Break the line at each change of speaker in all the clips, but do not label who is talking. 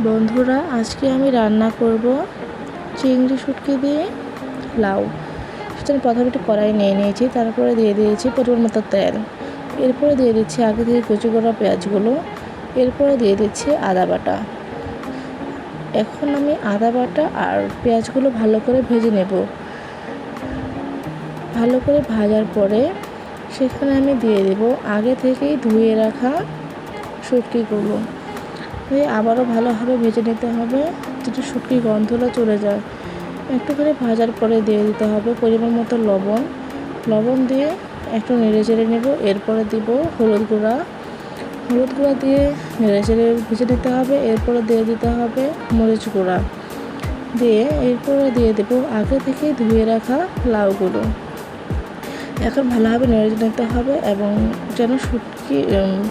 বন্ধুরা, আজকে আমি রান্না করব চিংড়ি শুটকি দিয়ে লাউ। সেটা প্রথমে একটু কড়াই নিয়ে নিয়েছি, তারপরে দিয়ে দিয়েছি পরিমাণ মতো তেল। এরপরে দিয়ে দিচ্ছি আগে থেকে কুচি করা পেঁয়াজগুলো। এরপরে দিয়ে দিচ্ছি আদা বাটা। এখন আমি আদা বাটা আর পেঁয়াজগুলো ভালো করে ভেজে নেব। ভালো করে ভাজার পরে সেখানে আমি দিয়ে দেব আগে থেকেই ধুয়ে রাখা শুটকিগুলো। আবারও ভালোভাবে ভেজে নিতে হবে, যেটা শুটকি গন্ধটা চলে যায়। একটুখানি ভাজার পরে দিয়ে দিতে হবে পরিমাণ মতো লবণ দিয়ে একটু নেড়ে চেড়ে নেব। এরপরে দিব হলুদ গুঁড়া দিয়ে নেড়ে চেড়ে ভেজে নিতে হবে। এরপরে দিয়ে দিতে হবে মরিচ গুঁড়া দিয়ে এরপরে দিয়ে দেব আগে থেকে ধুয়ে রাখা লাউগুলো। এখন ভালোভাবে নেড়ে নিতে হবে এবং যেন শুটকি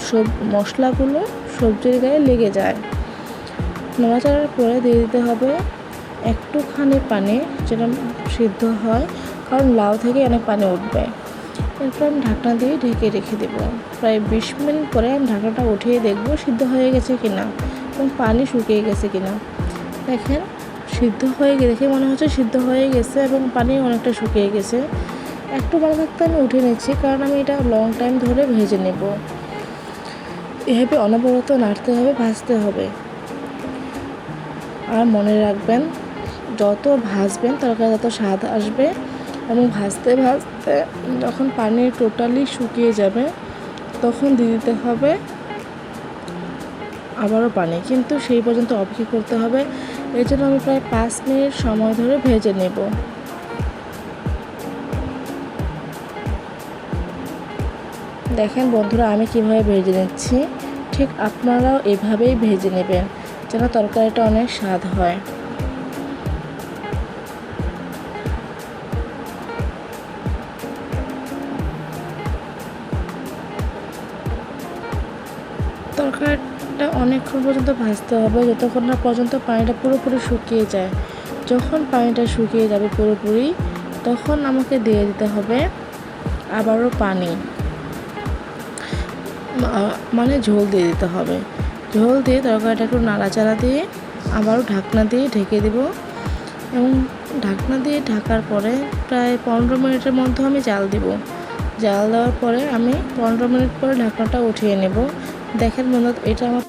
সব মশলাগুলো সবজির গায়ে লেগে যায়। নাড়াচাড়ার পরে দিয়ে দিতে হবে একটুখানি পানি, যেন সিদ্ধ হয়, কারণ লাউ থেকে অনেক পানি উঠবে। এরপর আমি ঢাকনা দিয়ে ঢেকে রেখে দেবো। প্রায় 20 মিনিট পরে আমি ঢাকনাটা উঠিয়ে দেখবো সিদ্ধ হয়ে গেছে কিনা এবং পানি শুকিয়ে গেছে কিনা। দেখেন দেখে মনে হচ্ছে সিদ্ধ হয়ে গেছে এবং পানি অনেকটা শুকিয়ে গেছে। একটু ভালো থাকতে আমি উঠে নিচ্ছি, কারণ আমি এটা লং টাইম ধরে ভেজে নেব। এভাবে অনবরত নাড়তে হবে, ভাজতে হবে। আর মনে রাখবেন, যত ভাজবেন তরকারি তত স্বাদ আসবে। এবং ভাজতে ভাজতে যখন পানি টোটালি শুকিয়ে যাবে তখন দিয়ে দিতে হবে আবারও পানি, কিন্তু সেই পর্যন্ত অপেক্ষা করতে হবে। এই জন্য আমি প্রায় 5 মিনিট সময় ধরে ভেজে নেব। দেখেন বন্ধুরা, আমি কিভাবে ভেজে নিচ্ছি, ঠিক আপনারাও এভাবেই ভেজে নেবেন, যেন তরকারিটা অনেক স্বাদ হয়। তরকারিটা অনেকক্ষণ পর্যন্ত ভাজতে হবে, যতক্ষণ না পর্যন্ত পানিটা পুরোপুরি শুকিয়ে যায়। যখন পানিটা শুকিয়ে যাবে পুরোপুরি, তখন আমাকে দিয়ে দিতে হবে আবারও পানি, মানে ঝোল দিয়ে দিতে হবে। ঝোল দিয়ে তরকারিটা একটু নাড়াচাড়া দিয়ে আবারও ঢাকনা দিয়ে ঢেকে দেব। এবং ঢাকনা দিয়ে ঢাকার পরে প্রায় 15 মিনিটের মধ্যে আমি জাল দেব। জাল দেওয়ার পরে আমি 15 মিনিট পরে ঢাকনাটা উঠিয়ে নেব। দেখেন বন্ধুরা, এটা আমার